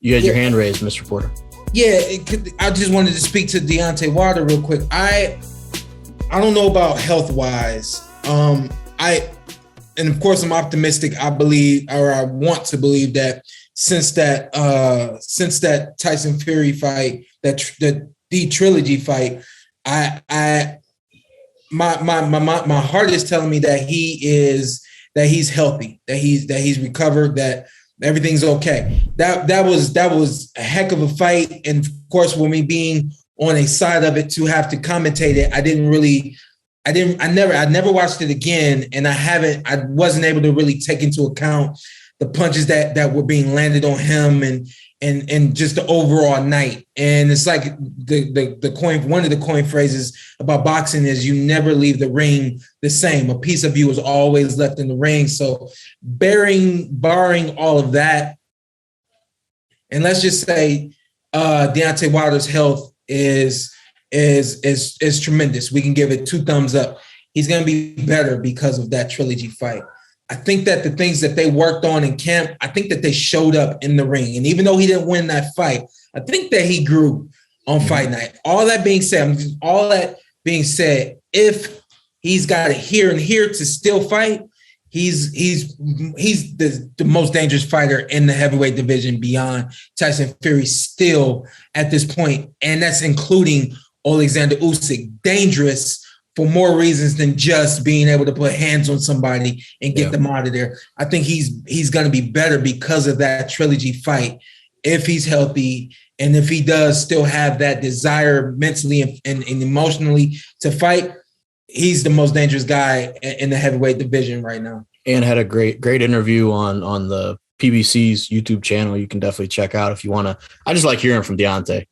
You had your hand raised, Mr. Porter. Yeah, I just wanted to speak to Deontay Wilder real quick. I don't know about health-wise. And of course, I'm optimistic. I believe, or I want to believe, that since that Tyson Fury fight, the trilogy fight, my heart is telling me that he's healthy, that he's recovered, that everything's okay. That was a heck of a fight, and of course, with me being on a side of it to have to commentate it, I never watched it again, and I wasn't able to really take into account the punches that were being landed on him and just the overall night. And it's like one of the coin phrases about boxing is you never leave the ring the same. A piece of you is always left in the ring. So barring all of that, and let's just say Deontay Wilder's health is tremendous. We can give it 2 thumbs up. He's going to be better because of that trilogy fight. I think that the things that they worked on in camp, I think that they showed up in the ring. And even though he didn't win that fight, I think that he grew on fight night. All that being said, if he's got it here and here to still fight, he's the most dangerous fighter in the heavyweight division beyond Tyson Fury still at this point. And that's including Alexander Usyk. Dangerous for more reasons than just being able to put hands on somebody and get them out of there. I think he's going to be better because of that trilogy fight if he's healthy and if he does still have that desire mentally and emotionally to fight. He's the most dangerous guy in the heavyweight division right now. And had a great interview on the PBC's YouTube channel. You can definitely check out if you want to. I just like hearing from Deontay.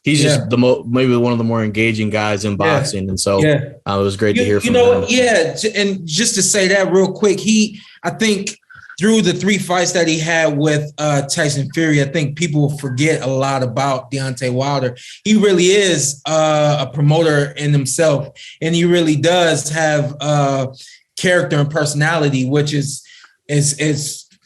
He's just maybe one of the more engaging guys in boxing. And so it was great to hear from him. And just to say that real quick, I think through the 3 fights that he had with Tyson Fury, I think people forget a lot about Deontay Wilder. He really is a promoter in himself, and he really does have character and personality, which is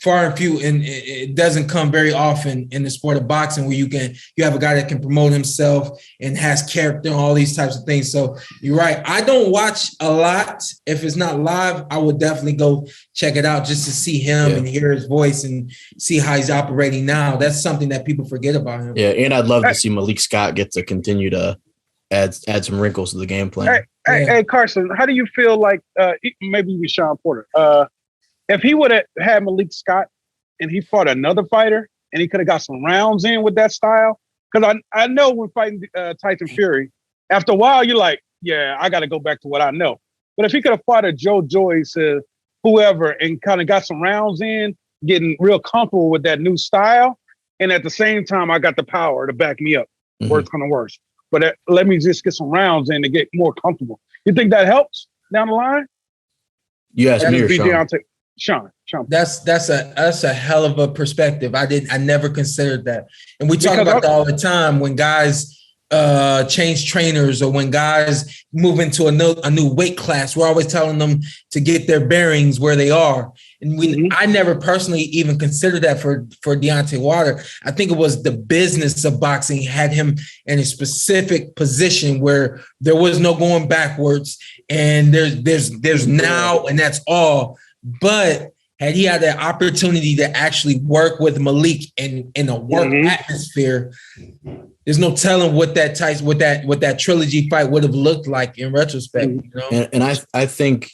far and few, and it doesn't come very often in the sport of boxing where you have a guy that can promote himself and has character and all these types of things. So you're right. I don't watch a lot. If it's not live, I would definitely go check it out just to see him and hear his voice and see how he's operating now. That's something that people forget about him. Yeah, and I'd love to see Malik Scott get to continue to add some wrinkles to the game plan. Hey, Carson, how do you feel like maybe with Shawn Porter? If he would have had Malik Scott and he fought another fighter and he could have got some rounds in with that style, because I know when fighting Tyson Fury, after a while you're like, yeah, I got to go back to what I know. But if he could have fought a Joe Joyce, whoever, and kind of got some rounds in, getting real comfortable with that new style, and at the same time I got the power to back me up, worst come to worst. But let me just get some rounds in to get more comfortable. You think that helps down the line? You asked me or Shawn. That's a hell of a perspective. I never considered that. And we talk about that all the time when guys change trainers or when guys move into a new weight class. We're always telling them to get their bearings where they are. And I never personally even considered that for Deontay Wilder. I think it was the business of boxing had him in a specific position where there was no going backwards, and there's now, and that's all. But had he had the opportunity to actually work with Malik in a work atmosphere, there's no telling what that trilogy fight would have looked like in retrospect. You know? And I think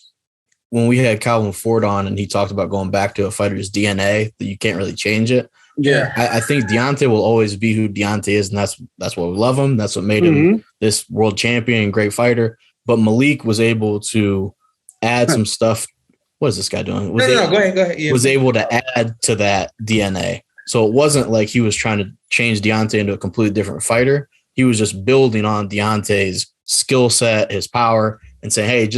when we had Calvin Ford on and he talked about going back to a fighter's DNA, that you can't really change it. Yeah, I think Deontay will always be who Deontay is, and that's what we love him. That's what made him this world champion and great fighter. But Malik was able to add some stuff. What is this guy doing? Go ahead. Yeah. Was able to add to that DNA. So it wasn't like he was trying to change Deontay into a completely different fighter. He was just building on Deontay's skill set, his power, and saying, hey,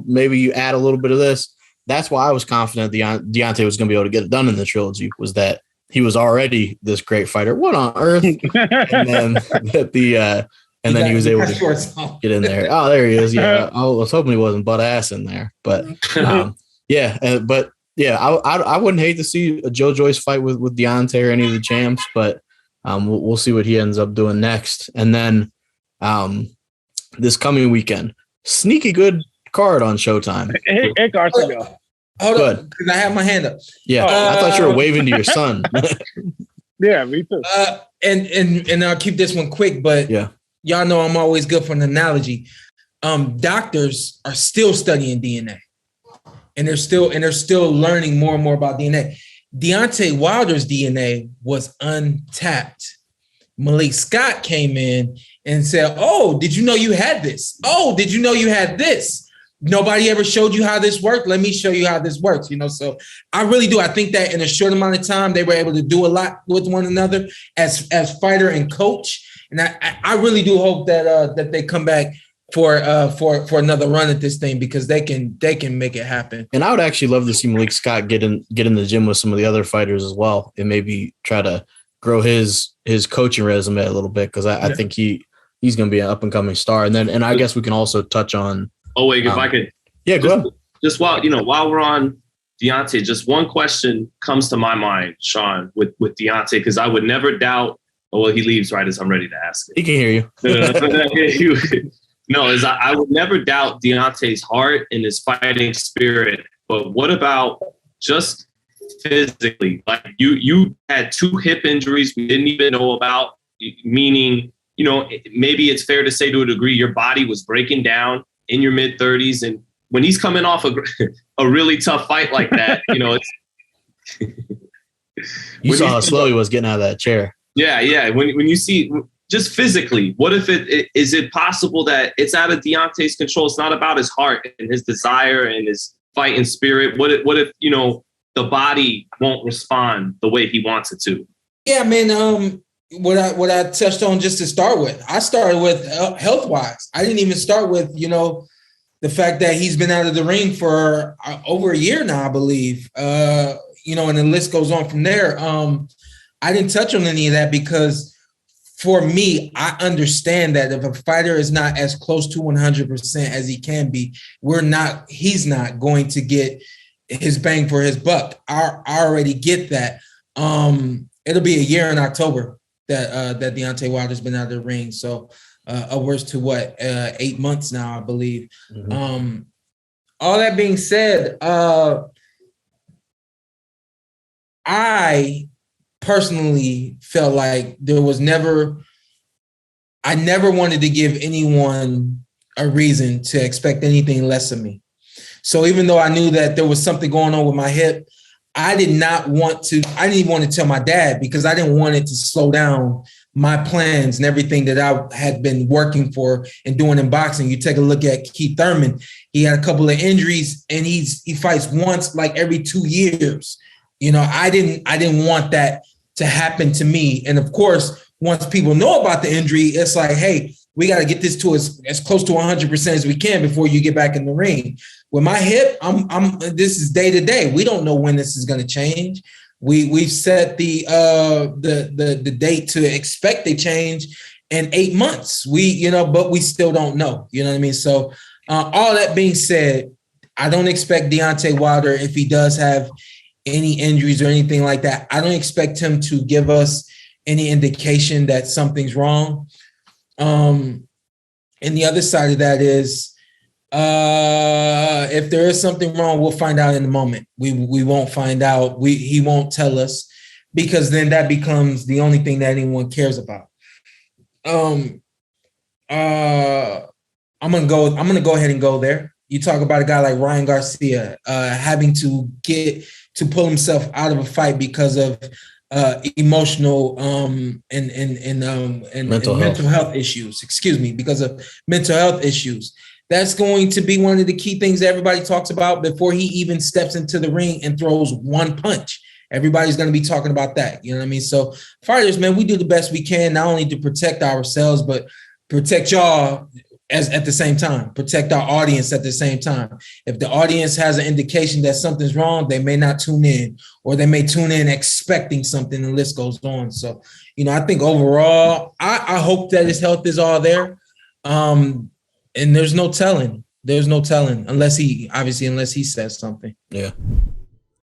maybe you add a little bit of this. That's why I was confident Deontay was going to be able to get it done in the trilogy, was that he was already this great fighter. What on earth? And then he was able to get in there. Oh, there he is. Yeah, I was hoping he wasn't butt ass in there, but but Yeah, I wouldn't hate to see a Joe Joyce fight with Deontay or any of the champs, but we'll see what he ends up doing next. And then this coming weekend, sneaky good card on Showtime. Hey, Carson, go. Hold on, because I have my hand up. Yeah, I thought you were waving to your son. Yeah, me too. And I'll keep this one quick, but yeah, y'all know I'm always good for an analogy. Doctors are still studying DNA, and they're still learning more and more about DNA. Deontay Wilder's DNA was untapped. Malik Scott came in and said, "Oh, did you know you had this? Oh, did you know you had this? Nobody ever showed you how this worked. Let me show you how this works." So I really do. I think that in a short amount of time, they were able to do a lot with one another as fighter and coach. And I really do hope that they come back for another run at this thing, because they can make it happen. And I would actually love to see Malik Scott get in the gym with some of the other fighters as well, and maybe try to grow his coaching resume a little bit, because I think he's going to be an up and coming star. And I guess we can also touch on. Oh wait, if I could. Yeah, go ahead. Just while we're on Deontay, just one question comes to my mind, Shawn, with Deontay, because I would never doubt. Oh, well, he leaves right as I'm ready to ask it. He can hear you. No, I would never doubt Deontay's heart and his fighting spirit. But what about just physically? Like you had 2 hip injuries we didn't even know about, meaning, maybe it's fair to say to a degree your body was breaking down in your mid 30s. And when he's coming off a really tough fight like that, it's. You saw how slow he was getting out of that chair. Yeah. When you see just physically, what if is it possible that it's out of Deontay's control? It's not about his heart and his desire and his fighting spirit. What if the body won't respond the way he wants it to? Yeah, man. What I touched on just to start with, I started with health wise. I didn't even start with the fact that he's been out of the ring for over a year now, I believe. And the list goes on from there. I didn't touch on any of that because for me, I understand that if a fighter is not as close to 100% as he can be, he's not going to get his bang for his buck. I already get that. It'll be a year in October that Deontay Wilder's been out of the ring. So upwards to 8 months now, I believe. Mm-hmm. All that being said, I personally felt like I never wanted to give anyone a reason to expect anything less of me. So even though I knew that there was something going on with my hip, I didn't even want to tell my dad, because I didn't want it to slow down my plans and everything that I had been working for and doing in boxing. You take a look at Keith Thurman. He had a couple of injuries and he fights once like every 2 years. I didn't want that to happen to me. And of course, once people know about the injury, it's like, hey, we got to get this to as close to 100% as we can before you get back in the ring. With my hip, this is day to day. We don't know when this is going to change. We've set the date to expect a change in 8 months. But we still don't know. You know what I mean? So all that being said, I don't expect Deontay Wilder, if he does have any injuries or anything like that, I don't expect him to give us any indication that something's wrong. And the other side of that is, if there is something wrong, we'll find out in the moment. We won't find out. He won't tell us, because then that becomes the only thing that anyone cares about. I'm gonna go ahead and go there. You talk about a guy like Ryan Garcia having to pull himself out of a fight because of emotional and mental health issues. Excuse me, because of mental health issues. That's going to be one of the key things that everybody talks about before he even steps into the ring and throws one punch. Everybody's going to be talking about that. You know what I mean? So fighters, man, we do the best we can, not only to protect ourselves, but protect y'all at the same time, protect our audience at the same time. If the audience has an indication that something's wrong, they may not tune in, or they may tune in expecting something, and the list goes on. So, I think overall, I hope that his health is all there. And there's no telling. Unless he says something. Yeah.